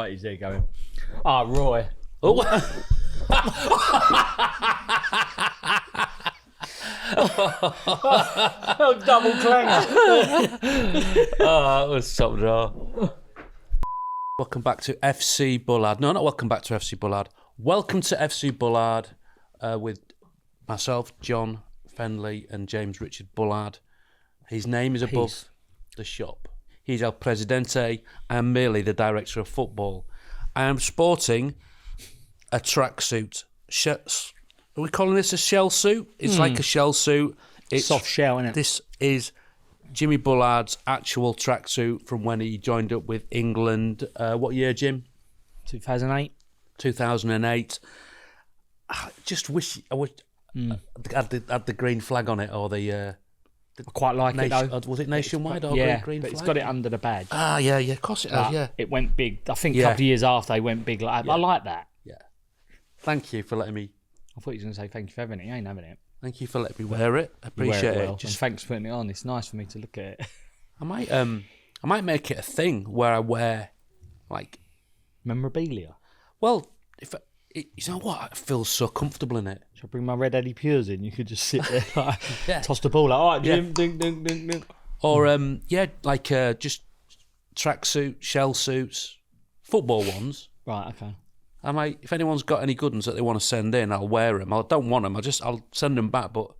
right, he's there going, Roy. Oh. Double clanger. That was top draw. Welcome back to FC Bullard. No, not welcome back to FC Bullard. Welcome to FC Bullard with myself, John Fenley, and James Richard Bullard. His name is above the shop. He's El Presidente. I am merely the director of football. I am sporting a tracksuit. Are we calling this a shell suit? It's like a shell suit. It's soft shell, isn't it? This is Jimmy Bullard's actual tracksuit from when he joined up with England. What year, Jim? 2008. 2008. I just wish I would had the green flag on it, or the I quite like it though. Was it nationwide or green but flag? it's got it under the badge. Ah, yeah, of course it has, yeah. It went big. I think a couple of years after they went big like that. I like that. Yeah. Thank you for letting me. I thought you were going to say thank you for having it. You ain't having it. Thank you for letting me wear it. I appreciate well. it. Just thanks for putting it on. It's nice for me to look at it. I might make it a thing where I wear like memorabilia. Well, you know what? I feel so comfortable in it. Should I bring my red Eddie Pures in? You could just sit there, like, toss the ball. Like, all right, Jim, ding, ding, ding, ding. Or just tracksuit, shell suits, football ones. Right, okay. I might, if anyone's got any good ones that they want to send in, I'll wear them. I don't want them. I'll send them back. But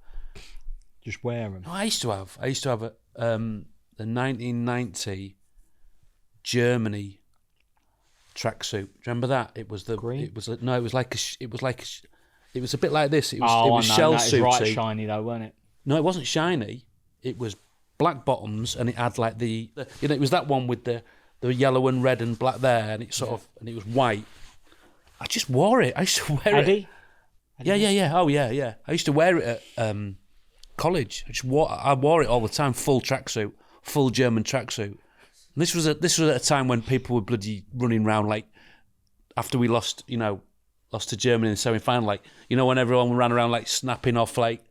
just wear them. No, I used to have the 1990 Germany tracksuit. Do you remember that? It was the green. It was a bit like this. It was shell suity. Right shiny though, weren't it? No, it wasn't shiny. It was black bottoms, and it had like the it was that one with the yellow and red and black there, and it and it was white. I just wore it. I used to wear it. Yeah. Oh, yeah. I used to wear it at college. I wore it all the time. Full tracksuit, full German tracksuit. And this was at a time when people were bloody running around like after we lost to Germany in the semi-final. Like when everyone ran around like snapping off like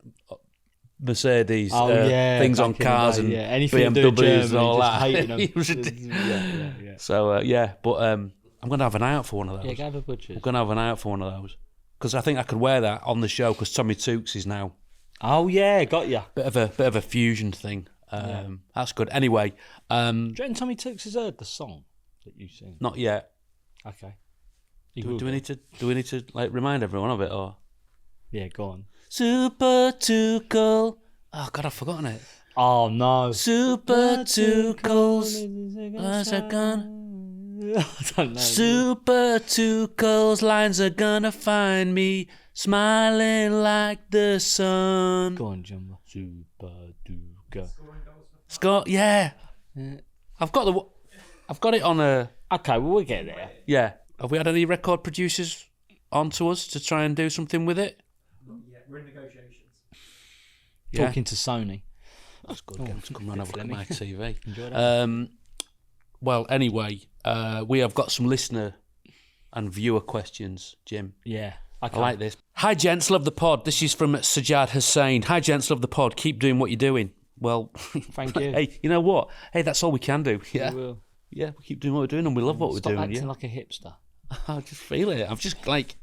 Mercedes things on cars and BMWs and all that. It was ridiculous. So but. I'm going to have an eye out for one of those. Yeah, go have a butcher's. I'm going to have an eye out for one of those. Because I think I could wear that on the show because Tommy Tooks is now. Oh, yeah, got you. Bit of a fusion thing. That's good. Anyway. Do you reckon Tommy Tooks has heard the song that you sing? Not yet. Okay. Do we need to like remind everyone of it or? Yeah, go on. Super Tuchel. Oh, God, I've forgotten it. Oh, no. Super Tuchel's lines are gone. I don't know. Super Tuchel's lines are gonna find me smiling like the sun. Go on, John. Super Tuchel. Scott, yeah. I've got it on a. Okay, well we'll get there. Yeah. Have we had any record producers onto us to try and do something with it? Not yet. We're in negotiations. Talking to Sony. That's good. Get them to come round and have a look at my TV. Enjoy that. Well, anyway, we have got some listener and viewer questions, Jim. Yeah. Okay. I like this. Hi, gents, love the pod. This is from Sajjad Hussain. Hi, gents, love the pod. Keep doing what you're doing. Well, thank you. Hey, you know what? Hey, that's all we can do. Yeah. We will. Yeah, we keep doing what we're doing and we love what we're doing. Stop acting yeah. like a hipster. I just feel it. I'm just like,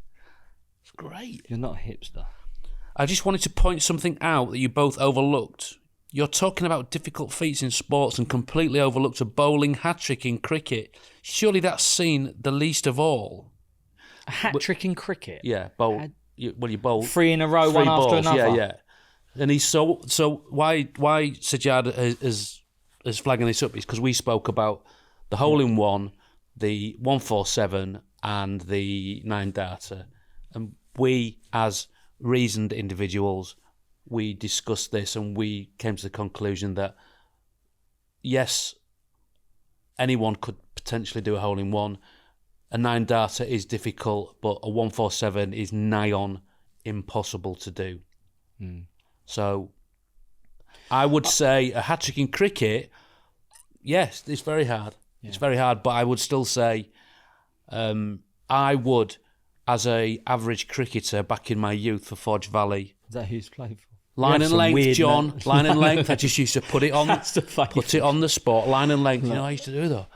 it's great. You're not a hipster. I just wanted to point something out that you both overlooked. You're talking about difficult feats in sports and completely overlooked a bowling hat-trick in cricket. Surely that's seen the least of all. A hat-trick in cricket? Yeah, bowl. You bowl 3 in a row, one balls, after another. Yeah. And he's so why Sajjad is flagging this up is because we spoke about the hole-in-one, the 147 and the 9-darter. And we, as reasoned individuals, we discussed this and we came to the conclusion that, yes, anyone could potentially do a hole-in-one. A 9-darter is difficult, but a 147 is nigh on impossible to do. So I would say a hat-trick in cricket, yes, it's very hard. Yeah. It's very hard, but I would still say I would, as a average cricketer back in my youth for Forge Valley. Is that who he's played for? Line and length, John. Line and length. I just used to put it on the spot. Line and length. You know what I used to do though?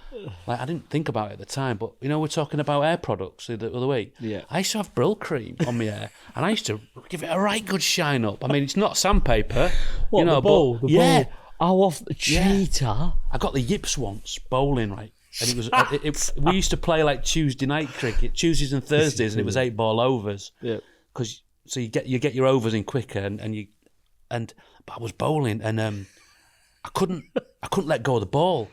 Like, I didn't think about it at the time, but, you know, we're talking about hair products the other week. Yeah. I used to have Brill cream on my hair, and I used to give it a right good shine up. I mean, it's not sandpaper. What, you know, the ball? but, The yeah. ball? Oh, off the cheetah? I got the yips once, bowling, right? And it was we used to play like Tuesday night cricket, Tuesdays and Thursdays, and it was 8-ball overs. Yeah. Because you get your overs in quicker, but I was bowling, and I couldn't let go of the ball.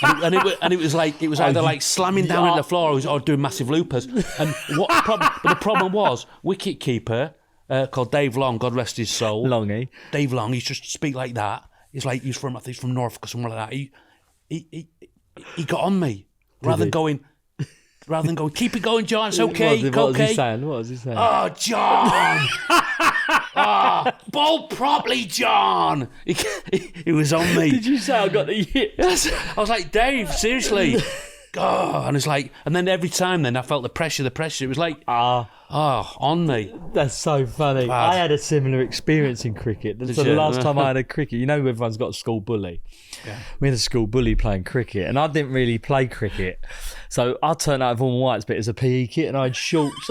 and it was either like slamming down on the floor or doing massive loopers. And but the problem was wicket keeper called Dave Long, God rest his soul. Longy. Dave Long, he used to speak like that. He's like he's from Norfolk or somewhere like that. He got on me rather than going, keep it going, John. It's okay. What was he saying? Oh, John! Bowl properly, John! He was on me. Did you say I got the yips? I was like, Dave, seriously. Oh, and it's like, and then every time then I felt the pressure. It was like, on me. That's so funny. Bad. I had a similar experience in cricket. So the last time I had a cricket, you know, everyone's got a school bully. Yeah. We had a school bully playing cricket, and I didn't really play cricket. So I turned out of all my whites bit as a PE kit, and I had shorts.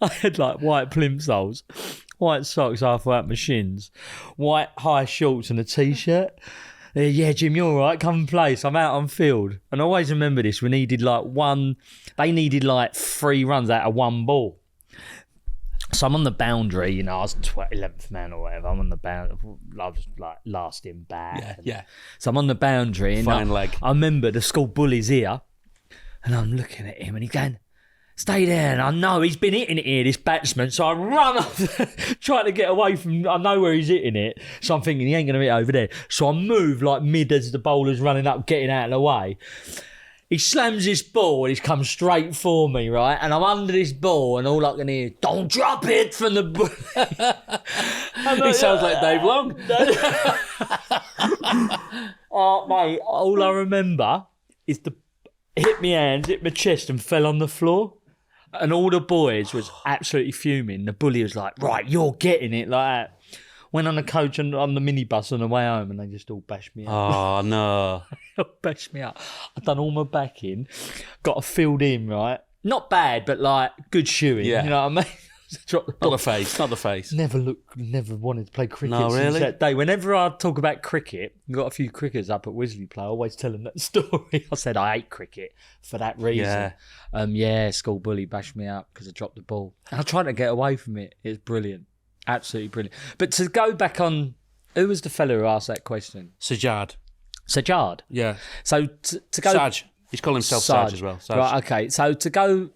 I had like white plimsolls, white socks halfway up my shins, white high shorts and a t-shirt. Yeah, Jim, you're all right. Come and play. So I'm out on field. And I always remember this. They needed like 3 runs out of 1 ball. So I'm on the boundary, you know, I was 11th man or whatever. I'm on the boundary. I was like last in bat. Yeah. So I'm on the boundary. And Fine leg. I remember the school bully's here. And I'm looking at him and he's going, stay there. And I know he's been hitting it here, this batsman. So I run up, trying to get away from, I know where he's hitting it. So I'm thinking he ain't going to hit over there. So I move like mid as the bowler's running up, getting out of the way. He slams this ball and he's come straight for me, right? And I'm under this ball and all I can hear, don't drop it from the ball. He sounds like Dave Long. Oh, mate, all I remember is hit my hands, hit my chest and fell on the floor. And all the boys was absolutely fuming. The bully was like, right, you're getting it, like that. Went on the coach and on the minibus on the way home and they just all bashed me up. Oh, no. Bashed me up. I'd done all my backing, got a field in, right? Not bad, but like good shoeing, you know what I mean? Not the face. Never wanted to play cricket No, since really? that day. Whenever I talk about cricket, I've got a few cricketers up at Wisley Play, I always tell them that story. I said I hate cricket for that reason. School bully bashed me up because I dropped the ball. And I tried to get away from it. It's brilliant. Absolutely brilliant. But to go back on, who was the fella who asked that question? Sajjad. Yeah. So to go... Saj. He's calling himself Saj as well. Saj. Right, okay. So to go...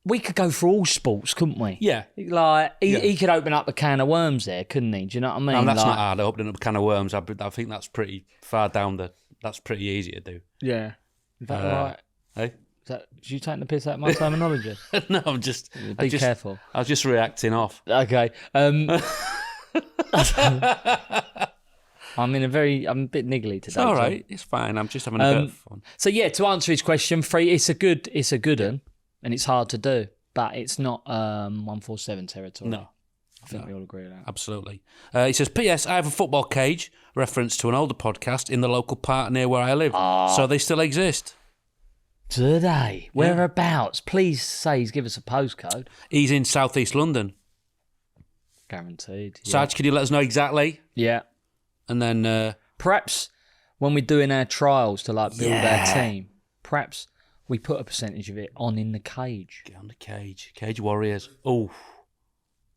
We could go for all sports, couldn't we? Yeah. Like, he could open up a can of worms there, couldn't he? Do you know what I mean? No, that's not hard. Opening up a can of worms, I think that's pretty far down that's pretty easy to do. Yeah. Is that right? Hey? Did you take the piss out of my terminology? No, I'm just... Be careful. I was just reacting off. Okay. I'm a bit niggly today. It's all right. It's fine. I'm just having a bit of fun. So yeah, to answer his question, it's a good one, and it's hard to do, but it's not 147 territory. No. I think we all agree with that. Absolutely. He says, P.S. I have a football cage, reference to an older podcast, in the local park near where I live. So they still exist. Do they? Whereabouts? Please say, give us a postcode. He's in South East London. Guaranteed. Yeah. Sarge, can you let us know exactly? Yeah. And then... perhaps when we're doing our trials to like build our team, perhaps we put a percentage of it on in the cage. Get on the cage. Cage Warriors. Oh.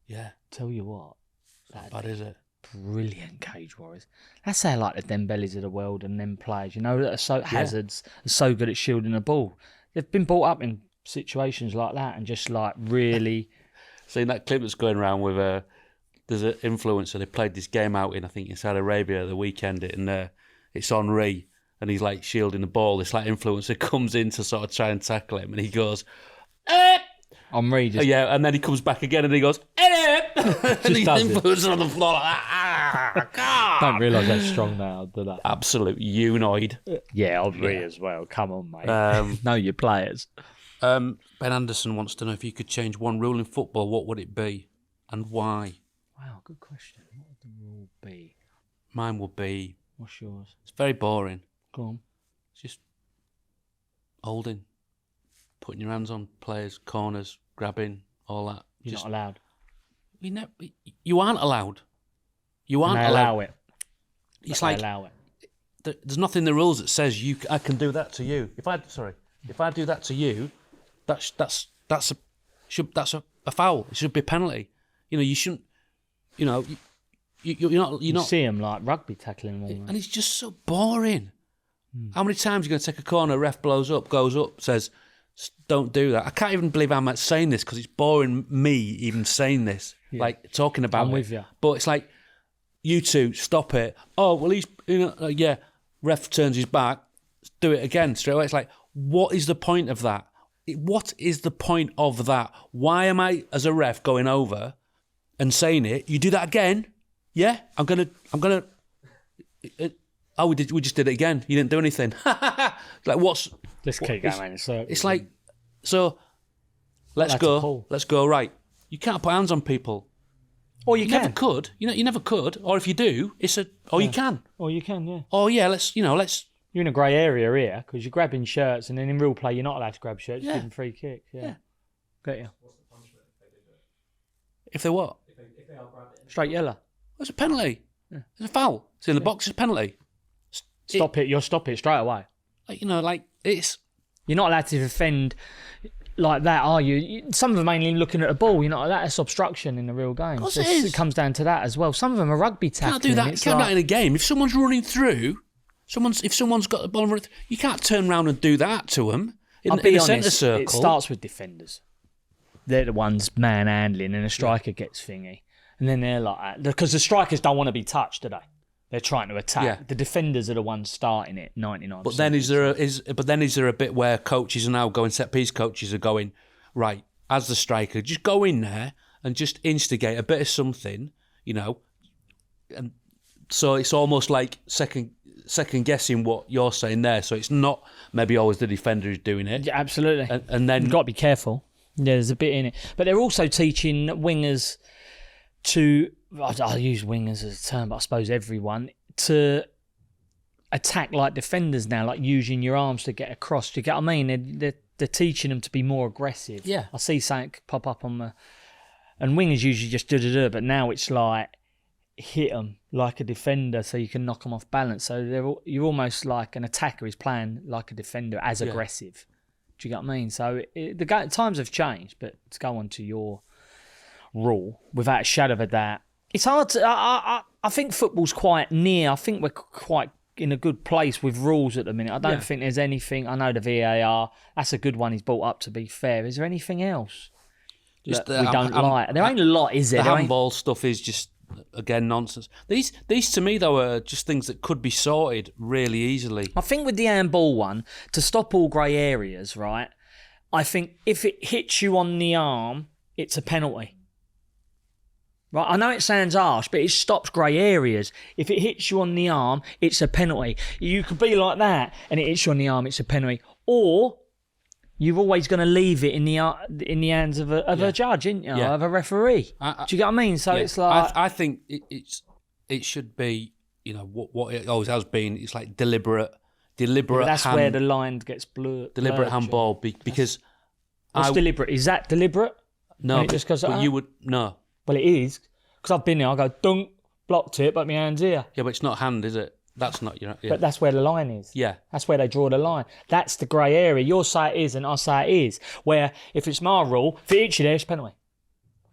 Yeah. Tell you what. Not bad, is it? Brilliant Cage Warriors. That's how like the Dembélés of the world and them players, you know, that are so hazards, are so good at shielding the ball. They've been brought up in situations like that and just like really... Seen that clip that's going around with there's an influencer. They played this game out in, I think, in Saudi Arabia the weekend, and it's Henri, and he's like shielding the ball. This like influencer comes in to sort of try and tackle him, and he goes, Henri just... yeah, and then he comes back again and he goes, and the influencer on the floor like, Don't realise that's strong now, do they? Absolute eunoid. Yeah, Henri as well. Come on, mate. Know your players. Ben Anderson wants to know if you could change one rule in football, what would it be and why? Wow, good question. What would the rule be? Mine would be... What's yours? It's very boring. Go on. It's just holding, putting your hands on players, corners, grabbing, all that. You're just, not allowed. You aren't allowed. You aren't And they allowed. allow it. It's They like allow it. there's nothing in the rules that says I can do that to you. If I do that to you, that's a foul. It should be a penalty. You know, you shouldn't. You know, you're not. You see them like rugby tackling them all. And it's just so boring. How many times are you going to take a corner, ref blows up, goes up, says, don't do that. I can't even believe I'm saying this because it's boring me even saying this, like talking about I'm it. with you. But it's like, you two, stop it. Oh, well, he's, ref turns his back, do it again straight away. It's like, what is the point of that? What is the point of that? Why am I, as a ref, going over and saying it? You do that again? Yeah, I'm gonna. We just did it again. You didn't do anything. Like, Let's keep going in a circle. It's like, so let's go. Let's go. Right. You can't put hands on people. Or you can. Never could. You never could. Or if you do, it's a. Or you can. Or you can, yeah. Oh yeah. Let's. You're in a grey area here because you're grabbing shirts, and then in real play you're not allowed to grab shirts. You give them free kicks. Yeah. Get you. What's the punishment if they do it? If they what? If they are grabbing. Straight yellow. It's a penalty. Yeah. It's a foul. It's in the box. It's a penalty. Stop it. You'll stop it straight away. It's. You're not allowed to defend like that, are you? Some of them mainly looking at a ball. You're not. That's obstruction in the real game. Of course it is. It comes down to that as well. Some of them are rugby tackling. You can't do that. You can't do that in a game. If someone's running through, if someone's got the ball, you can't turn around and do that to them in the centre circle. It starts with defenders. They're the ones manhandling, and a striker gets thingy, and then they're like that because the strikers don't want to be touched, do they? They're trying to attack. Yeah. The defenders are the ones starting it 99%. But then is there a bit where coaches are now going, set piece coaches are going, right, as the striker, just go in there and just instigate a bit of something, and so it's almost like second guessing what you're saying there. So it's not maybe always the defender who's doing it. Yeah, absolutely. And then you've got to be careful. Yeah, there's a bit in it. But they're also teaching wingers to, I'll use wingers as a term, but I suppose everyone, to attack like defenders now, like using your arms to get across. Do you get what I mean? They're teaching them to be more aggressive. Yeah. I see something pop up on the... And wingers usually just do, but now it's like hit them like a defender so you can knock them off balance. So you're almost like an attacker is playing like a defender as aggressive. Do you get what I mean? So the times have changed, but to go on to your rule, without a shadow of a doubt, it's hard to... I think football's quite near. I think we're quite in a good place with rules at the minute. I don't think there's anything... I know the VAR, that's a good one he's brought up, to be fair. Is there anything else that we don't like? There ain't a lot, is there? The handball stuff is just, again, nonsense. These to me, though, are just things that could be sorted really easily. I think with the handball one, to stop all grey areas, right, I think if it hits you on the arm, it's a penalty. Right, I know it sounds harsh, but it stops grey areas. If it hits you on the arm, it's a penalty. You could be like that, and it hits you on the arm, it's a penalty. Or you're always going to leave it in the hands of a judge, ain't you? Of a referee. Do you get what I mean? So it's like... I think it should be, what it always has been. It's like deliberate. That's where the line gets blurred. Deliberate handball, because... What's deliberate? Is that deliberate? No, just goes but you would... No. Well, it is, because I've been there. I go, dunk, blocked it, but my hand's here. Yeah, but it's not hand, is it? That's not, Yeah. But that's where the line is. Yeah. That's where they draw the line. That's the grey area. Your say it is and I say it is. Where, if it's my rule, if it hits you there, it's penalty.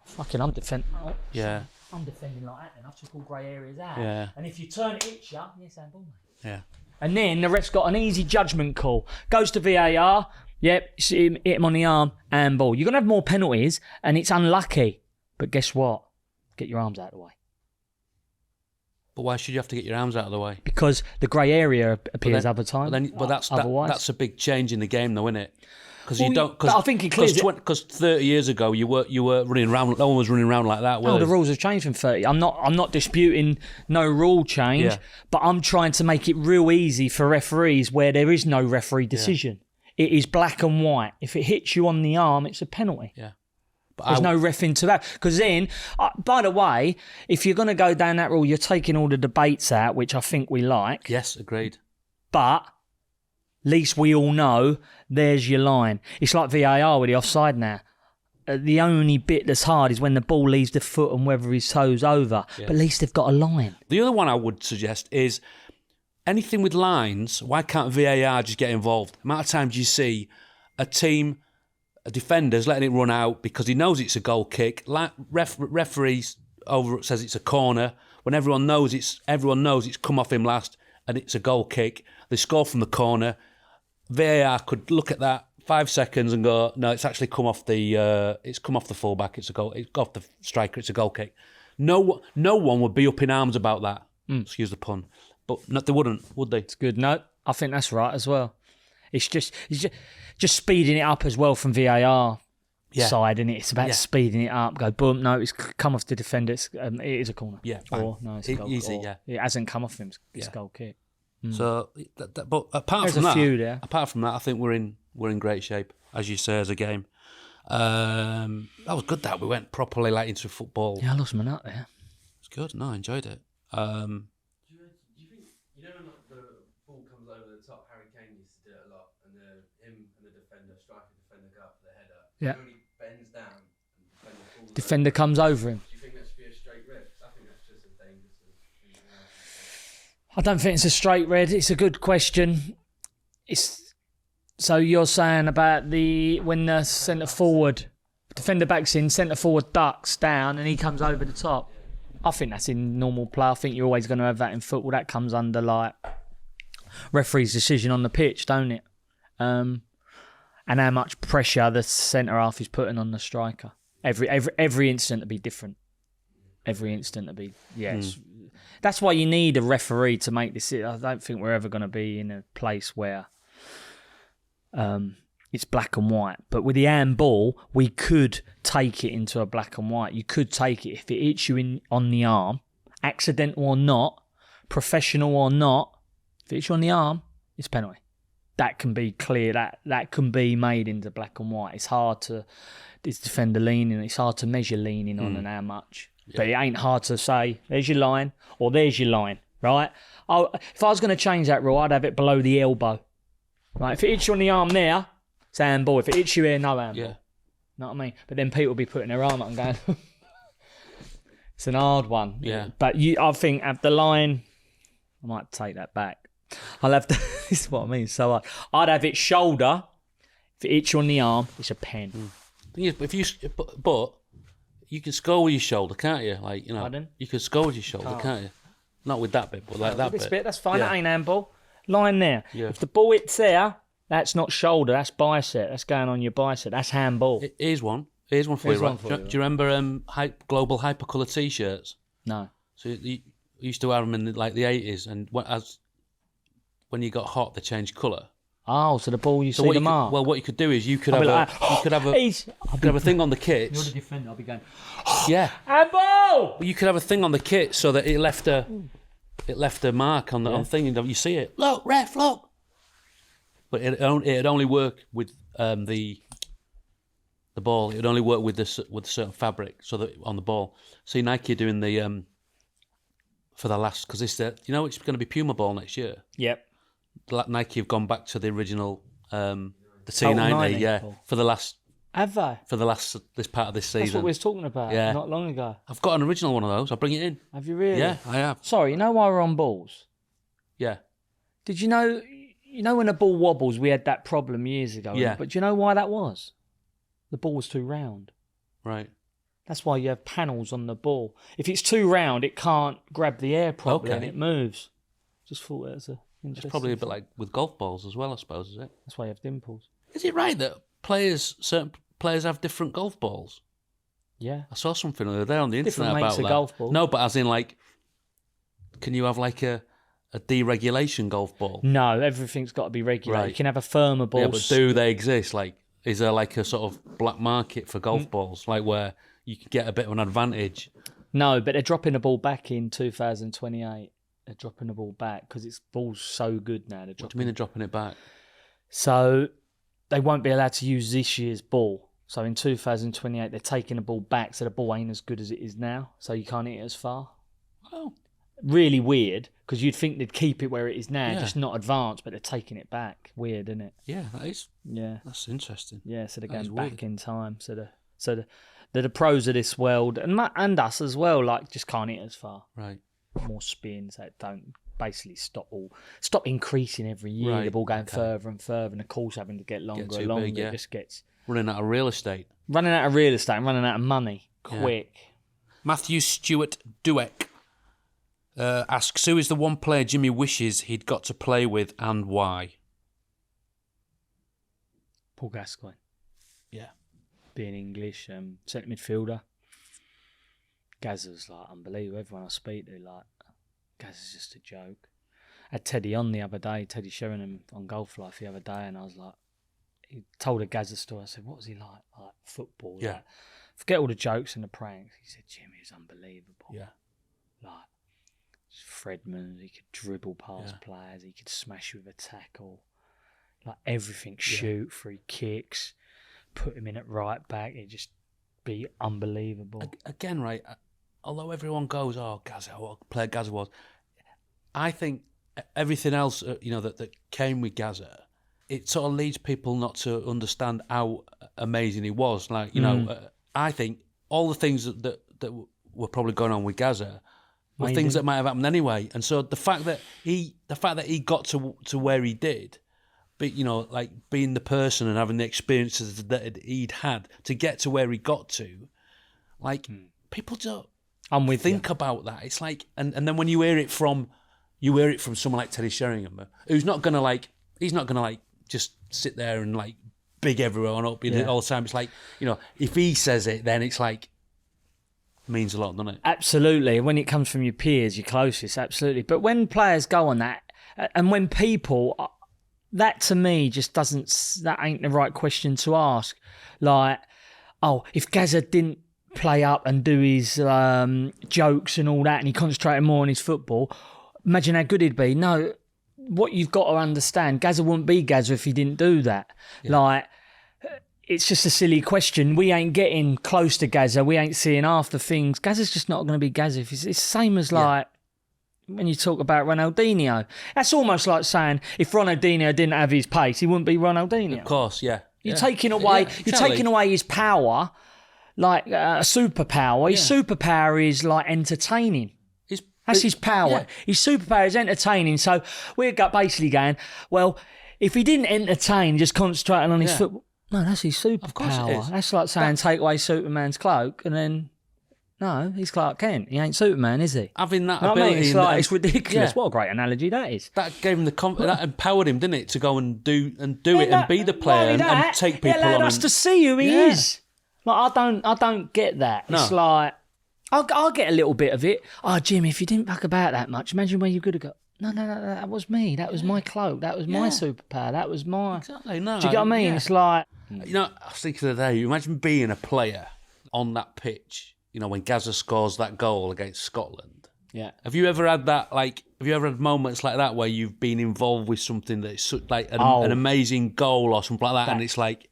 Fucking, I'm defending. Oh, yeah. I'm defending like that then. I took all grey areas out. Yeah. And if you turn it, hits you, yes, handball, mate. Yeah. And then the ref's got an easy judgment call. Goes to VAR. Yep, hit him on the arm, handball. You're going to have more penalties, and it's unlucky. But guess what? Get your arms out of the way. But why should you have to get your arms out of the way? Because the grey area appears other times. But that's a big change in the game, though, isn't it? Because I think it clears it. Because 30 years ago you were running around. No one was running around like that. The rules have changed from 30. I'm not disputing no rule change, but I'm trying to make it real easy for referees where there is no referee decision. It is black and white. If it hits you on the arm, it's a penalty. Yeah. But there's no ref into that. Because then, by the way, if you're going to go down that rule, you're taking all the debates out, which I think we like. Yes, agreed. But least we all know there's your line. It's like VAR with the offside now. The only bit that's hard is when the ball leaves the foot and whether his toe's over. Yeah. But at least they've got a line. The other one I would suggest is anything with lines, why can't VAR just get involved? The amount of times you see a team, a defender's letting it run out because he knows it's a goal kick. Referees over says it's a corner when everyone knows it's come off him last and it's a goal kick. They score from the corner. VAR could look at that 5 seconds and go, no, it's actually come off the fullback. It's a goal. It's off the striker. It's a goal kick. No one would be up in arms about that. Excuse the pun, but no, they wouldn't, would they? It's good. No, I think that's right as well. It's just speeding it up as well from VAR side, and it's about speeding it up. Go boom. No, it's come off the defender. It is a corner. Yeah, or no, it's a goal. Easy. Or, it hasn't come off him. It's a goal kick. So, but apart There's from a that, few there. apart from that, I think we're in great shape, as you say, as a game. That was good. That we went properly into football. Yeah, I lost my nut there. It's good. No, I enjoyed it. Do you think when the ball comes over the top, Harry Kane used to do it a lot, and him and the striker defender go up for the header. Yeah. He only bends down and Defender comes over him. Do you think that should be a straight red? I think that's just as dangerous as anything else. I don't think it's a straight red. It's a good question. So you're saying about when the centre forward, defender backs in, centre forward ducks down, and he comes over the top. I think that's in normal play. I think you're always going to have that in football. That comes under like referee's decision on the pitch, don't it? And how much pressure the centre half is putting on the striker. Every instant to be different. Every instant to be That's why you need a referee to make this. I don't think we're ever going to be in a place where it's black and white. But with the handball, we could take it into a black and white. You could take it if it hits you on the arm, accidental or not, professional or not. If it hits you on the arm, it's penalty. That can be clear. That can be made into black and white. It's hard to. It's defender leaning. It's hard to measure leaning on and how much. Yeah. But it ain't hard to say, there's your line, or there's your line, right? If I was going to change that rule, I'd have it below the elbow. Right? If it hits you on the arm there, it's handball. If it hits you here, no handball. Yeah. Know what I mean? But then people will be putting their arm up and going, it's an hard one. Yeah. But I think at the line, I might take that back. I'll have to, this is what I mean, so I'd have it shoulder. If it hits you on the arm, it's a pen. Thing is, but you can score with your shoulder, can't you? Like, Pardon? You can score with your shoulder, can't you? Not with that bit, but like that This bit. bit, that's fine. Yeah. That ain't handball. Line there. Yeah. If the ball hits there, that's not shoulder. That's bicep. That's going on your bicep. That's handball. Here's one. Here's one for Here's you. one Right? for Do you. you remember global hypercolour T-shirts? No. So you used to have them in the 80s, and when you got hot, they changed colour. Oh, so the ball you see what the you mark. could, well, what you could do is you could I'll have be a like, you could have a thing on the kits. You're the defender. I'll be going, Yeah. handball! Well, you could have a thing on the kit so that it left a mark on the thing, and you see it. Look, ref, look. But it'd only work with the ball. It'd only work with a certain fabric, so that on the ball. See, Nike are doing the for the last, because it's it's going to be Puma ball next year. Yep. Nike have gone back to the original the Total T90, 90, yeah, Paul. for the last Have they? this part of this season. That's what we was talking about not long ago. I've got an original one of those. I'll bring it in. Have you really? Yeah, I have. Sorry, you know why we're on balls? Yeah. Did you know when a ball wobbles, we had that problem years ago? Yeah. But do you know why that was? The ball was too round. Right. That's why you have panels on the ball. If it's too round, it can't grab the air properly and it moves. Just thought that was It's probably a bit like with golf balls as well, I suppose, is it? That's why you have dimples. Is it right that certain players have different golf balls? Yeah. I saw something the other day on the Different internet makes about of that. golf balls. No, but as in can you have a deregulation golf ball? No, everything's got to be regulated. Right. You can have a firmer ball. Yeah, but do they exist? Is there a sort of black market for golf balls, where you can get a bit of an advantage? No, but they're dropping the ball back in 2028. They're dropping the ball back because its ball's so good now. What do you mean they're dropping it back? So they won't be allowed to use this year's ball. So in 2028, they're taking the ball back, so the ball ain't as good as it is now. So you can't hit it as far. Oh. Really weird, because you'd think they'd keep it where it is now, Yeah. just not advanced, but they're taking it back. Weird, isn't it? Yeah, that is. Yeah. That's interesting. Yeah, so they're That is going back weird. in time. So the pros of this world, and us as well, like, just can't hit as far. Right. More spins that don't basically stop increasing every year. Right, The ball going okay. further and further, and the course having to get longer too and longer. big, yeah. It just gets Running out of real estate. running out of real estate and running out of money quick. Matthew Stewart Dueck asks, who is the one player Jimmy wishes he'd got to play with and why? Paul Gascoigne, Yeah. being English, centre midfielder. Gazza's like unbelievable. Everyone I speak to, like, Gazza's just a joke. I had Teddy on the other day, Teddy Sheringham on Golf Life the other day, and I was like, he told a Gazza story. I said, what was he like? Like football? Yeah. Like, forget all the jokes and the pranks. He said, Jimmy was unbelievable. Yeah. Like, Fredman, he could dribble past Yeah. players, he could smash you with a tackle. Like everything, shoot, free kicks, put him in at right back, it'd just be unbelievable. Again, right, although everyone goes, oh, Gazza, what a player Gazza was, I think everything else, that came with Gazza, it sort of leads people not to understand how amazing he was. Like, I think all the things that were probably going on with Gazza were things that might have happened anyway. And so the fact that he got to where he did, but like being the person and having the experiences that he'd had to get to where he got to, like people don't think about that. It's like, and then when you hear it from someone like Teddy Sheringham, who's not gonna just sit there and like big everyone up all the time. It's like, if he says it, then it's like means a lot, doesn't it? Absolutely. When it comes from your peers, your closest, absolutely. But when players go on that, and when people, that to me just that ain't the right question to ask. Like, oh, if Gazza didn't play up and do his jokes and all that, and he concentrated more on his football, imagine how good he'd be. No, what you've got to understand, Gazza wouldn't be Gazza if he didn't do that. Yeah. Like, it's just a silly question. We ain't getting close to Gazza. We ain't seeing half the things. Gazza's just not going to be Gazza. It's the same as like when you talk about Ronaldinho. That's almost like saying if Ronaldinho didn't have his pace, he wouldn't be Ronaldinho. Of course, yeah. You're taking away. You're taking away his power, like a superpower. His superpower is like entertaining. That's his power. Yeah. His superpower is entertaining. So we're basically going, well, if he didn't entertain, just concentrating on his football. No, that's his superpower. Of course it is. That's like saying take away Superman's cloak and then, no, he's Clark Kent. He ain't Superman, is he? Having that ability. It's ridiculous. Yeah. What a great analogy that is. That gave him that empowered him, didn't it, to go and do it and be the player and take people on. It allowed us to see who he is. Like, I don't get that. No. It's like, I'll get a little bit of it. Oh, Jim, if you didn't fuck about that much, imagine where you could have got. No, that was me. That was my cloak. That was my superpower. That was my... Exactly, no. Do you get what I mean? Yeah. It's like... I was thinking the other day, imagine being a player on that pitch, when Gazza scores that goal against Scotland. Yeah. Have you ever had that, have you ever had moments like that where you've been involved with something that's like an amazing goal or something like that and it's like...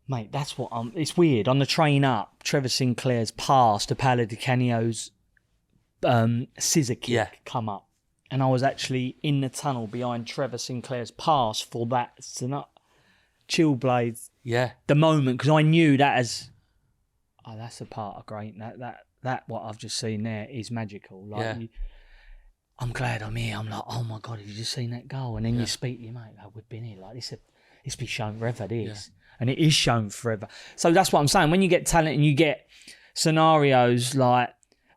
Mate, that's what it's weird. On the train up, Trevor Sinclair's pass to Paolo Di Canio's scissor kick come up. And I was actually in the tunnel behind Trevor Sinclair's pass for that. So not chill blades. Yeah. The moment, because I knew that as, that's a part of great. That what I've just seen there is magical. Like, I'm glad I'm here. I'm like, oh my God, have you just seen that goal? And then you speak to your mate, like, we've been here. Like, this be shown forever, this. Yeah. And it is shown forever. So that's what I'm saying. When you get talent and you get scenarios like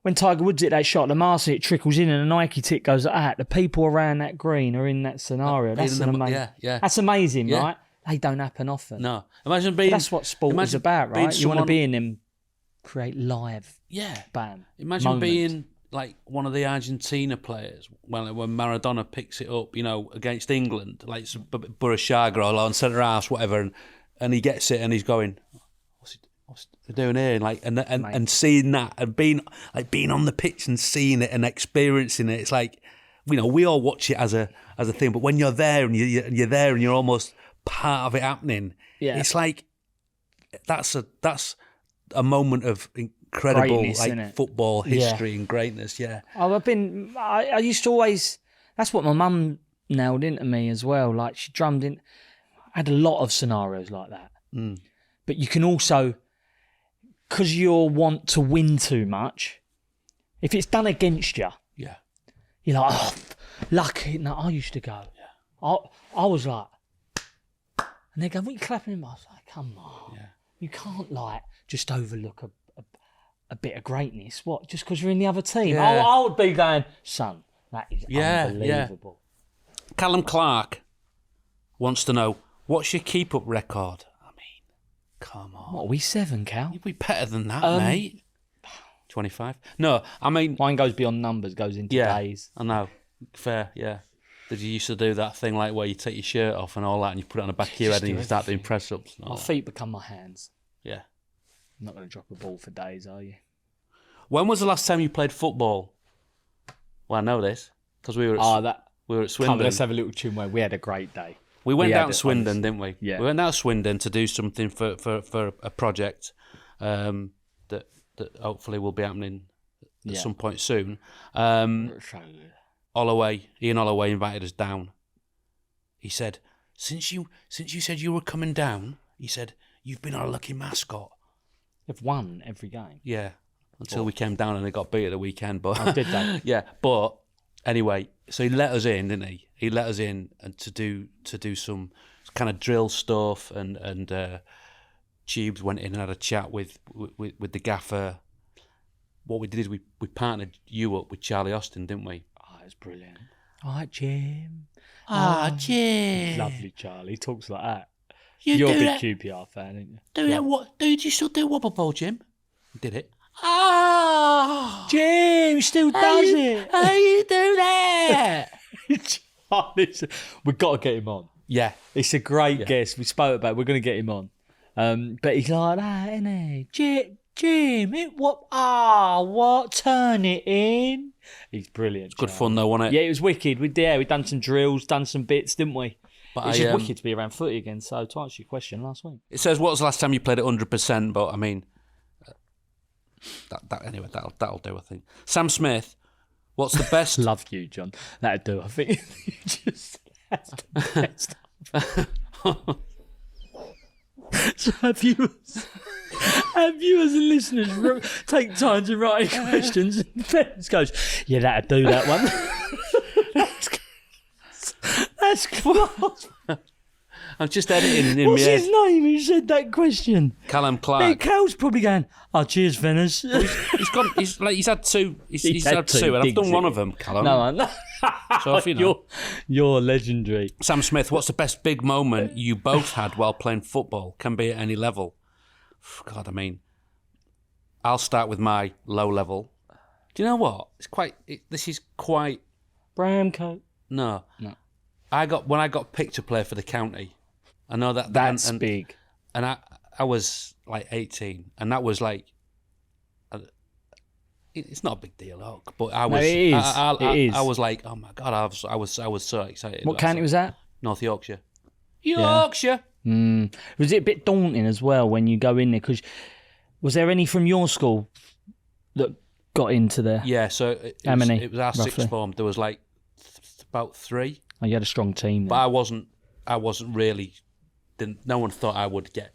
when Tiger Woods hit that shot, the master it trickles in and a Nike tick goes like that. The people around that green are in that scenario. That's amazing. That's amazing, right? They don't happen often. No. Imagine being... But that's what sport is about, right? You want to be in them, create live. Bam. Imagine moments. being like one of the Argentina players when Maradona picks it up, against England, like it's Burashaga or on centre half, whatever, and he gets it and he's going, what's he doing here? And seeing that and being on the pitch and seeing it and experiencing it. It's like, we all watch it as a thing, but when you're there and you're there and you're almost part of it happening, it's like that's a moment of incredible Greatness, like innit? football history and greatness. Yeah. Oh, I used to always, that's what my mum nailed into me as well. Like she drummed in, I had a lot of scenarios like that. But you can also, because you want to win too much, if it's done against you, Yeah. you're like, oh, lucky. No, I used to go. Yeah. I was like, and they go, what are you clapping him? I was like, come on. Yeah. You can't like just overlook a bit of greatness. What? Just because you're in the other team? Yeah. I would be going, son, that is unbelievable. Callum Clark wants to know, what's your keep-up record? I mean, come on. What, are we 7, Cal? You'd be better than that, mate. 25? No, I mean... Mine goes beyond numbers, goes into days. I know. Fair, yeah. Did you used to do that thing like where you take your shirt off and all that and you put it on the back of your head and you start doing press-ups? And all My that? feet become my hands. Yeah. You're not going to drop a ball for days, are you? When was the last time you played football? Well, I know this because we were at, we were at Swindon. Let's have a little tune where we had a great day. We went down to Swindon, didn't we? Yeah. We went down to Swindon to do something for a project that hopefully will be happening at some point soon. Ian Holloway invited us down. He said, since you said you were coming down, he said, you've been our lucky mascot. They've won every game. Yeah. Until we came down and they got beat at the weekend. But did they? Yeah. But anyway, so he let us in, didn't he? He let us in and to do some kind of drill stuff and Tubes went in and had a chat with the gaffer. What we did is we partnered you up with Charlie Austin, didn't we? Oh, it's brilliant. All right, Jim. Jim. Lovely Charlie. He talks like that. You You're a do big that- QPR fan, aren't you? Do that what? Do you still do wobble ball, Jim? Did it? Jim still does it. How you do that? Charlie's, we've got to get him on. Yeah. It's a great guest. We spoke about it. We're going to get him on. But he's like that, isn't he? Jim, what? Turn it in. He's brilliant. Good fun though, wasn't it? Yeah, it was wicked. We done some drills, done some bits, didn't we? But It's just wicked to be around footy again. So to answer your question last week. It says, what was the last time you played at 100%? But I mean, anyway, that'll do, I think. Sam Smith, what's the best? Loved you, John. That'd do. I think that's the best. So our viewers and listeners take time to write questions. And Fenners goes, yeah, that'd do, that one. That's class. I'm just editing in What's my his head. name who said that question? Callum Hey, Clark. Cal's probably going, oh, cheers, Fenners. He's had two. He's had two, and I've digs done one it. of them, Callum. No. So if you know. You're legendary. Sam Smith, what's the best big moment you both had while playing football? Can be at any level. God, I mean, I'll start with my low level. Do you know what? This is quite. Brown coat. No. When I got picked to play for the county. I know That's big. And I was like 18, and that was like. It's not a big deal, look, but I was. No, it is. It is. I was like, oh my god, I was so excited. What county was that? North Yorkshire. Yorkshire. Was it a bit daunting as well when you go in there? Because was there any from your school that got into there? Yeah, so it How many, It was our roughly? sixth form. There was like about 3, Oh, you had a strong team. but I wasn't really. No one thought I would get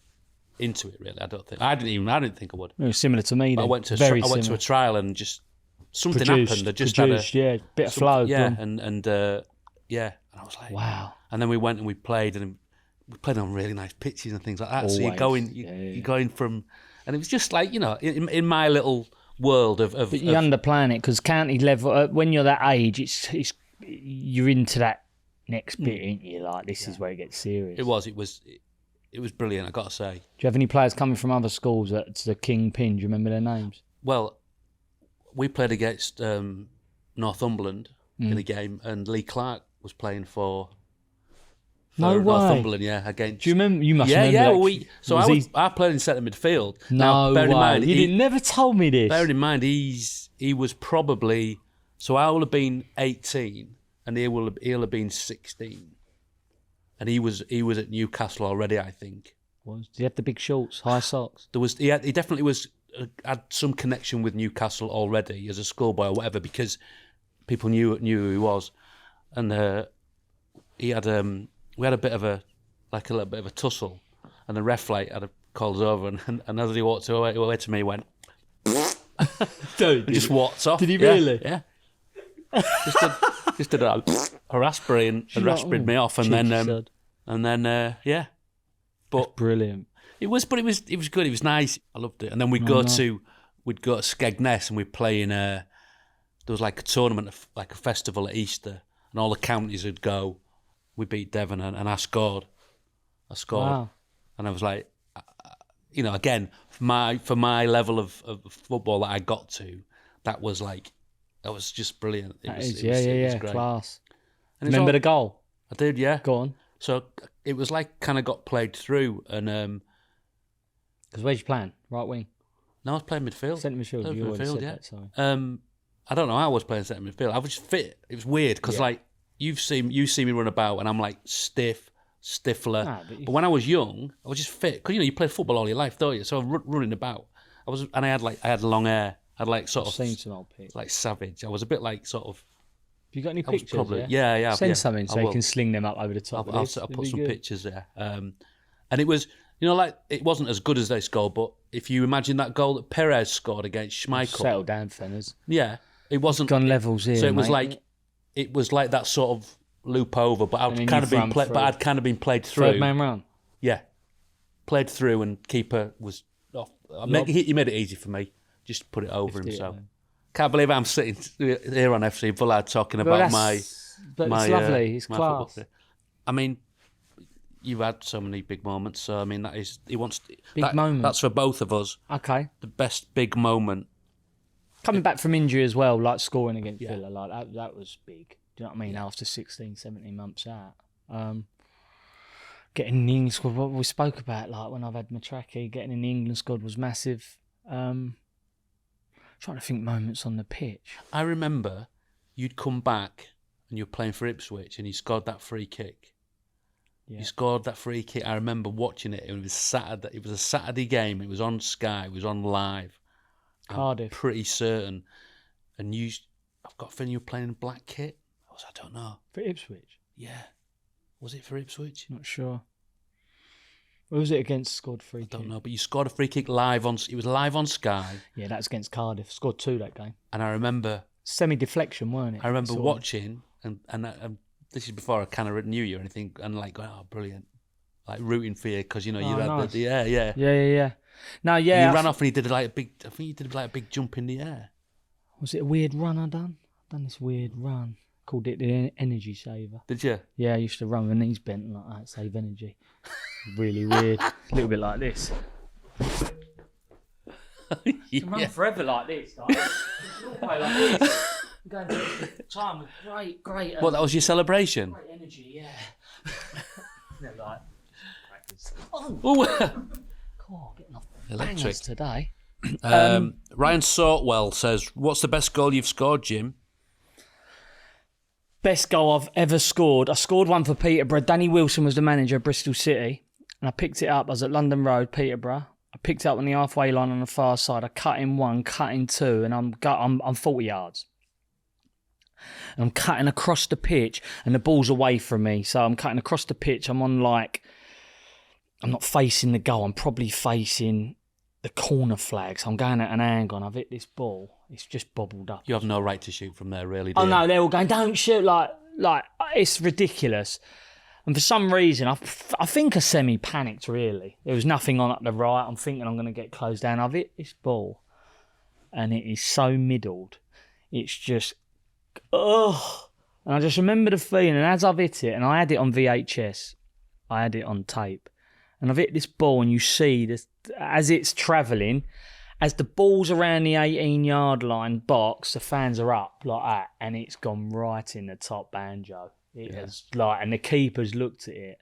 into it. Really, I don't think. I didn't think I would. It was similar to me. But I Then. went to Very I went to similar. a trial and just something happened. I just had a bit of flow. yeah, boom. and I was like, Wow. And then we went and we played on really nice pitches and things like that. So Always. you're going from, and it was just like in my little world of. But you're underplaying it because county level. When you're that age, it's you're into that next bit, ain't you? Like this is where it gets serious. It was brilliant. I got to say. Do you have any players coming from other schools that's the kingpin? Do you remember their names? Well, we played against Northumberland in a game, and Lee Clark was playing for No way. Northumberland. Yeah, against. Do you remember? You must Yeah, remember. yeah. that. I played in centre midfield. No now, bearing way. in mind, You never told me this. bearing in mind, he was probably. So I will have been 18, and he'll have been 16, and he was at Newcastle already, I think. Did he have the big shorts, high socks? He definitely was had some connection with Newcastle already as a schoolboy or whatever, because people knew who he was, and he had we had a bit of a little bit of a tussle, and the ref called us over, and as he walked away to me, he went, Dude, and just walked off. Did he really? Yeah. just did a raspberry and raspberried me off, and then yeah. But that's brilliant. It was good. It was nice. I loved it. And then we'd go to Skegness, and we'd play in there was like a tournament, like a festival at Easter, and all the counties would go. We beat Devon, and I scored. Wow. And I was like, again, for my level of football that I got to, that was just brilliant. It was great. Class. And Remember the goal? I did, yeah. Go on. So it was like kind of got played through, and because where's you playing? Right wing. no, I was playing midfield. Centre midfield. You already said that, sorry. I don't know how I was playing centre midfield. I was just fit. It was weird because like you see me run about, and I'm like stifler. But when I was young, I was just fit because you play football all your life, don't you? So I was running about. I had long hair. I had like sort of seen some old pics. Like savage. I was a bit like sort of. Have you got any pictures? Probably, yeah. Send something so you can sling them up over the top. I'll put some pictures there. And it was, like it wasn't as good as this goal, but if you imagine that goal that Perez scored against Schmeichel, Settle down, Fenners. Yeah, it wasn't gone levels here. So it mate. was like that sort of loop over, but I'd kind of been played through. Third man run. Yeah, played through, and keeper was off. He made it easy for me. Just put it over him. So can't believe I'm sitting here on FC Bullard talking about my. But it's lovely. It's class. I mean, you've had so many big moments. So I mean, moments. That's for both of us. Okay. The best big moment. Coming back from injury as well, like scoring against Villa, like that was big. Do you know what I mean? After 16, 17 months out. Getting in the England squad, what we spoke about, like when I've had Matraki, getting in the England squad was massive. Trying to think moments on the pitch. I remember you'd come back and you were playing for Ipswich and you scored that free kick. Yeah. You scored that free kick. I remember watching it. It was Saturday. It was a Saturday game. It was on Sky. It was on live. Cardiff. I'm pretty certain. And I've got a feeling you were playing in black kit. I don't know. For Ipswich? Yeah. Was it for Ipswich? Not sure. Where was it against? Scored free kick? I don't know, but you scored a free kick live on. It was live on Sky. Yeah, that's against Cardiff. Scored 2 that game. And I remember semi-deflection, weren't it? I remember watching, and this is before I kind of knew you or anything, and like going, oh, brilliant, like rooting for you because you had nice. Yeah. No, yeah. And you ran off and he did like a big. I think he did like a big jump in the air. Was it a weird run I done? I done this weird run. Called it the energy saver. Did you? Yeah, I used to run with my knees bent like that, save energy. Really weird. A little bit like this. Yeah. Run forever like this, guys. Like this. I'm going to time with great. What, that was your celebration? Great energy, yeah. Never like practice. Come on, getting off electric today. Ryan Sortwell says, "What's the best goal you've scored, Jim?" Best goal I've ever scored. I scored one for Peterborough. Danny Wilson was the manager of Bristol City. And I picked it up. I was at London Road, Peterborough. I picked it up on the halfway line on the far side. I cut in 1, cut in 2, and I'm 40 yards. And I'm cutting across the pitch, and the ball's away from me. So I'm cutting across the pitch. I'm not facing the goal. I'm probably facing the corner flag. So I'm going at an angle, and I've hit this ball. It's just bobbled up. You have no right to shoot from there, really, do you? No, they're all going, don't shoot, like it's ridiculous. And for some reason, I think I semi-panicked, really. There was nothing on at the right. I'm thinking I'm going to get closed down. I've hit this ball, and it is so middled. It's just, ugh. And I just remember the feeling, and as I've hit it, and I had it on VHS, I had it on tape, and I've hit this ball, and you see this as it's travelling. As the ball's around the 18-yard line box, the fans are up like that, and it's gone right in the top banjo. It has and the keeper's looked at it,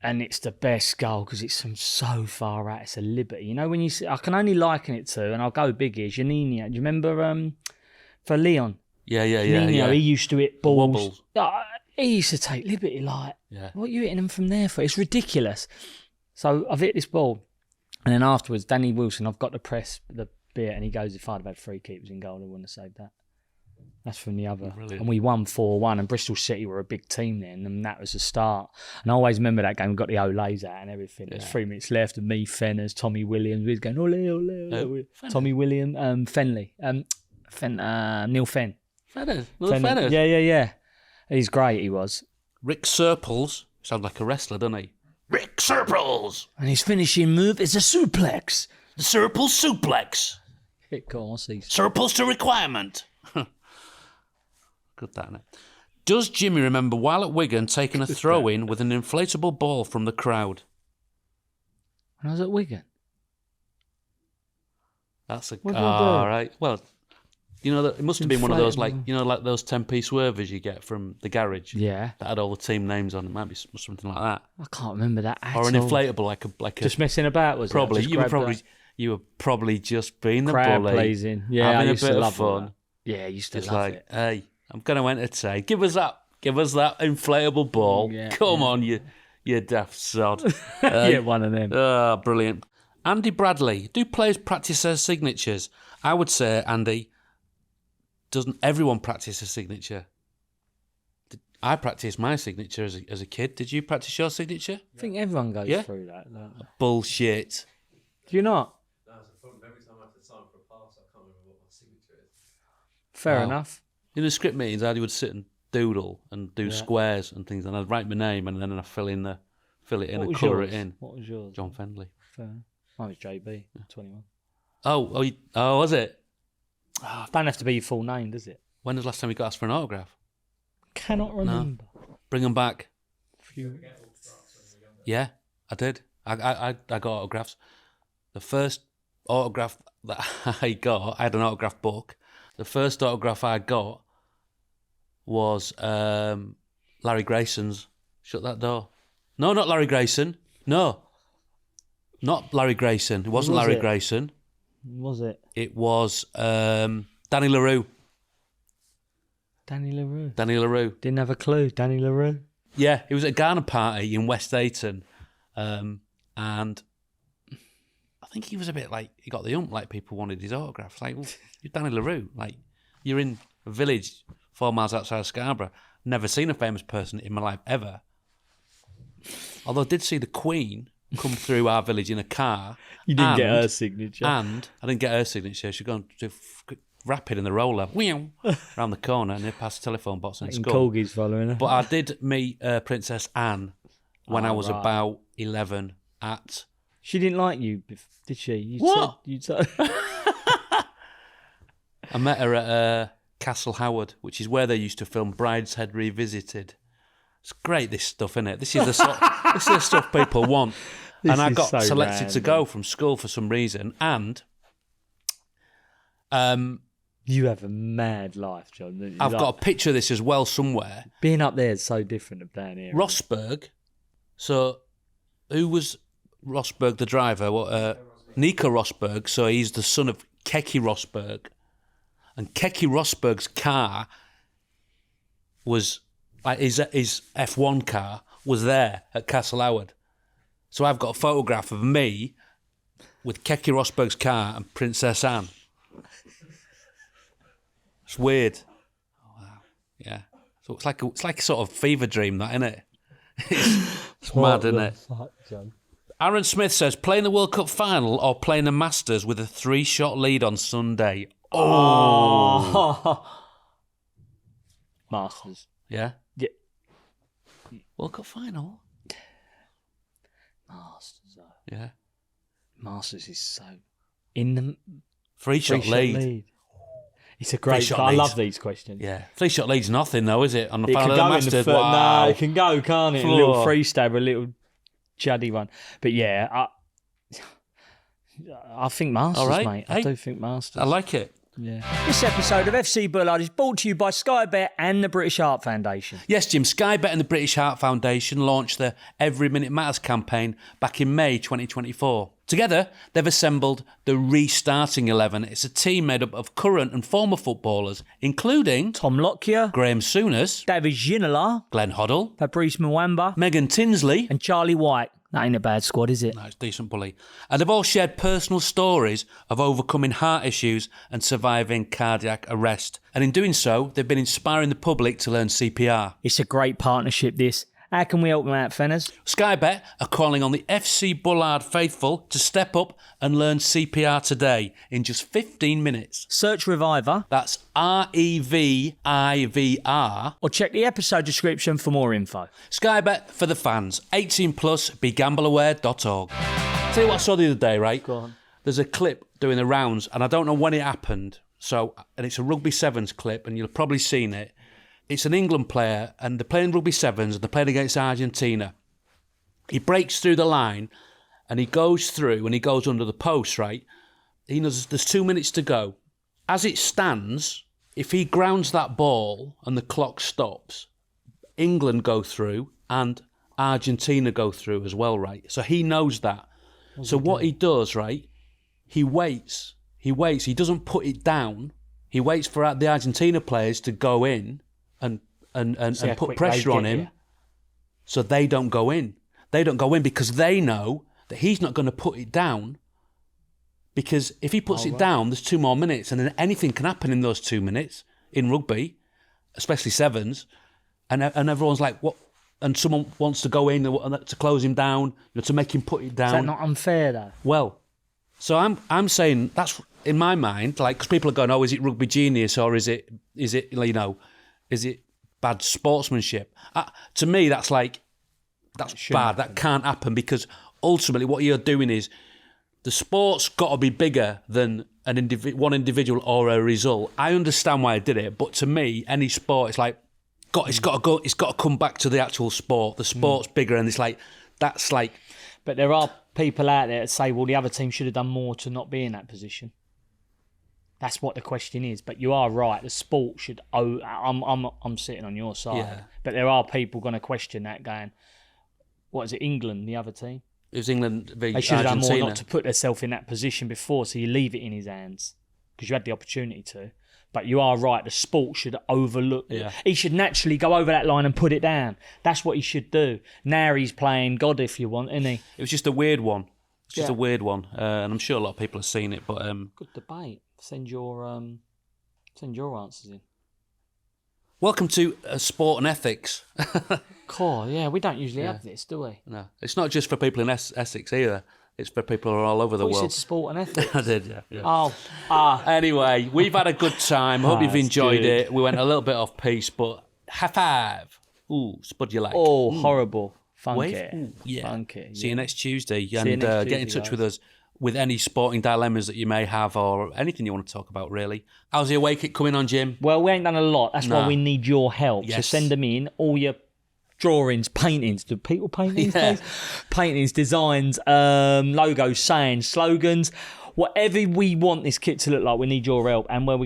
and it's the best goal because it's from so far out. It's a liberty. You know when you see, I can only liken it to, and I'll go big here. Janino, do you remember for Leon? Yeah. He used to hit balls. Wobbles. He used to take liberty. What are you hitting them from there for? It's ridiculous. So I've hit this ball. And then afterwards, Danny Wilson, I've got to press the bit, and he goes, if I'd have had 3 keepers in goal, I wouldn't have saved that. That's from the other. Brilliant. And we won 4-1, and Bristol City were a big team then, and that was the start. And I always remember that game. We got the Olays out and everything. There's 3 minutes left, and me, Fenners, Tommy Williams, we was going, ole, ole, ole. Tommy Williams, Fenley, Neil Fenn. Fenners. Yeah. He's great, he was. Rick Serples. Sounds like a wrestler, doesn't he? Rick Serples. And his finishing move is a suplex. The Serples suplex. Go on, what's these? Serples to requirement. Good, that, isn't it? Does Jimmy remember while at Wigan taking a throw-in with an inflatable ball from the crowd? When I was at Wigan. That's a... What did I do? All right. Well, you know, it must have been one of those, like, you know, like those 10p swervers you get from the garage. Yeah. That had all the team names on it. Might be something like that. I can't remember that at Or an all. inflatable, like a... Just messing about, was Probably. it? Just You were grabbed probably... that. You were probably just being the Crowd bully. pleasing. Yeah, having I a used bit to of love fun. that. Yeah, I used to It's love like, it. hey, I'm going to entertain. Give us that inflatable ball. Yeah, Come on, you daft sod. Yeah, one of them. Oh, brilliant. Andy Bradley. Do players practice their signatures? I would say, Andy, doesn't everyone practice a signature? I practiced my signature as a kid. Did you practice your signature? I think everyone goes Yeah. through that, don't they? Bullshit. Do you not? No, it's a problem. Every time I have to sign for a pass, I can't remember what my signature is. Fair Wow. enough. In the script meetings, I would sit and doodle and do squares and things, and I'd write my name and then I'd fill it in What and was colour yours? it in. What was yours? John Fendley. Fair enough. Mine was JB, 21. Oh, was it? Don't have to be your full name, does it? When was the last time you got asked for an autograph? Cannot remember. Bring them back. Few- Yeah, I did. I got autographs. The first autograph that I got, I had an autograph book. The first autograph I got was Larry Grayson's. Shut that door. No, not Larry Grayson. No. Not Larry Grayson. It wasn't was Larry it? Grayson. Was it? It was Danny LaRue. Danny LaRue. Danny LaRue. Didn't have a clue. Danny LaRue. Yeah, it was at a Ghana party in West Ayton. And I think he was a bit like, he got the ump, like people wanted his autograph. Like, well, you're Danny LaRue. Like, you're in a village 4 miles outside of Scarborough. Never seen a famous person in my life ever. Although I did see the Queen come through our village in a car. You didn't get her signature. And I didn't get her signature. She'd gone to rapid in the roller, around the corner, and they passed the telephone box in And school. Corgi's following her. But I did meet Princess Anne when I was right. about 11 at... She didn't like you, did she? You What? I met her at Castle Howard, which is where they used to film Brideshead Revisited. It's great, this stuff, isn't it? This is the stuff people want. And I is got so selected to random. go from school for some reason. And You have a mad life, John. I've got a picture of this as well somewhere. Being up there is so different than down here. Rosberg. So, who was Rosberg, the driver? Nico Rosberg. So he's the son of Keke Rosberg, and Keke Rosberg's car was like his F1 car was there at Castle Howard. So I've got a photograph of me with Keke Rosberg's car and Princess Anne. It's weird. Oh, wow. Yeah. So it's like a sort of fever dream, that, isn't it? It's mad, isn't it? Fuck, John. Aaron Smith says, playing the World Cup final or playing the Masters with a 3-shot lead on Sunday. Oh. Masters. Yeah? Yeah. World Cup final? Masters, though. Yeah. Masters is so... In the... 3-shot three-shot lead. It's a great... Three-shot I leads. love these questions. Yeah. 3-shot lead's nothing, though, is it? On the It final can of the go in the Masters? first... Wow. No, it can go, can't it? A little Floor. free stab, a little juddy one. But yeah, I think Masters, All right. mate. I Hey. do think Masters. I like it. Yeah. This episode of FC Bullard is brought to you by Sky Bet and the British Heart Foundation. Yes, Jim, Sky Bet and the British Heart Foundation launched the Every Minute Matters campaign back in May 2024. Together, they've assembled the Restarting 11. It's a team made up of current and former footballers, including Tom Lockyer, Graham Souness, David Ginola, Glenn Hoddle, Fabrice Mwamba, Megan Tinsley, and Charlie White. That ain't a bad squad, is it? No, it's decent bully. And they've all shared personal stories of overcoming heart issues and surviving cardiac arrest. And in doing so, they've been inspiring the public to learn CPR. It's a great partnership, this. How can we help them out, Fenners? Sky Bet are calling on the FC Bullard faithful to step up and learn CPR today in just 15 minutes. Search Reviver. That's REVIVR. Or check the episode description for more info. Sky Bet for the fans. 18 plus, begambleaware.org. Tell you what I saw the other day, right? Go on. There's a clip doing the rounds, and I don't know when it happened. And it's a Rugby Sevens clip, and you'll have probably seen it. It's an England player, and they're playing Rugby Sevens, and they're playing against Argentina. He breaks through the line, and he goes through, and he goes under the post, right? He knows there's 2 minutes to go. As it stands, if he grounds that ball and the clock stops, England go through and Argentina go through as well, right? So he knows that. So what he does, right, he waits. He doesn't put it down. He waits for the Argentina players to go in and put pressure on him, so they don't go in. They don't go in because they know that he's not going to put it down, because if he puts it down, there's 2 more minutes, and then anything can happen in those 2 minutes in rugby, especially sevens, and everyone's like, what? And someone wants to go in to close him down, to make him put it down. Is that not unfair, though? Well, so I'm saying that's, in my mind, like, because people are going, oh, is it rugby genius, or is it is it bad sportsmanship? To me, that's bad. That can't happen, because ultimately what you're doing is the sport's got to be bigger than one individual or a result. I understand why I did it, but to me, any sport, it's like, it's got to come back to the actual sport. The sport's bigger, and it's like, that's like. But there are people out there that say, well, the other team should have done more to not be in that position. That's what the question is. But you are right. The sport should. I'm sitting on your side. Yeah. But there are people going to question that, going, what is it? England, the other team. It was England v They should have done Argentina. more not to put themselves in that position before. So you leave it in his hands because you had the opportunity to. But you are right. The sport should overlook. Yeah. He should naturally go over that line and put it down. That's what he should do. Now he's playing God, if you want, isn't he? It was just a weird one. It's just a weird one, and I'm sure a lot of people have seen it. But Good debate. Send your answers in. welcome to Sport and Ethics. Cool. Yeah, we don't usually have this, do we? No, it's not just for people in Essex either. It's for people who are all over the You world. said sport and ethics. I did, yeah. Oh, Anyway, we've had a good time. I hope you've that's enjoyed good. it. We went a little bit off piece, but high five. Ooh, spud you like. Oh, horrible. Funky. Wave? Ooh, yeah. Funky. See you next Tuesday. you And next get in Tuesday, touch with us with any sporting dilemmas that you may have, or anything you want to talk about, really. How's the away kit coming on, Jim? Well, we ain't done a lot. That's why No. we need your help. So Yes. send them in. All your drawings, paintings. Do people paint these Yeah. days? Paintings, designs, logos, sayings, slogans. Whatever we want this kit to look like, we need your help. And where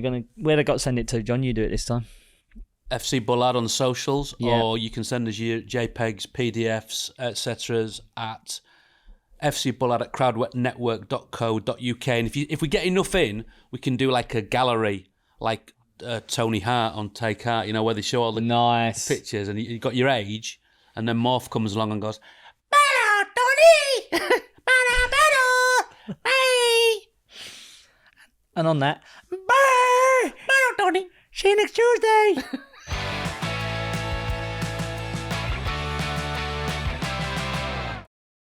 they got to send it to? John, you do it this time. FC Bullard on the socials, Yeah. or you can send us your JPEGs, PDFs, etc. at fcbullard@crowdnetwork.co.uk. And if we get enough in, we can do like a gallery, like Tony Hart on Take Heart, where they show all the Nice. pictures, and you got your age, and then Morph comes along and goes, "Hello, Tony! Hello, hey!" And on that, Bye! Hello, Tony! See you next Tuesday!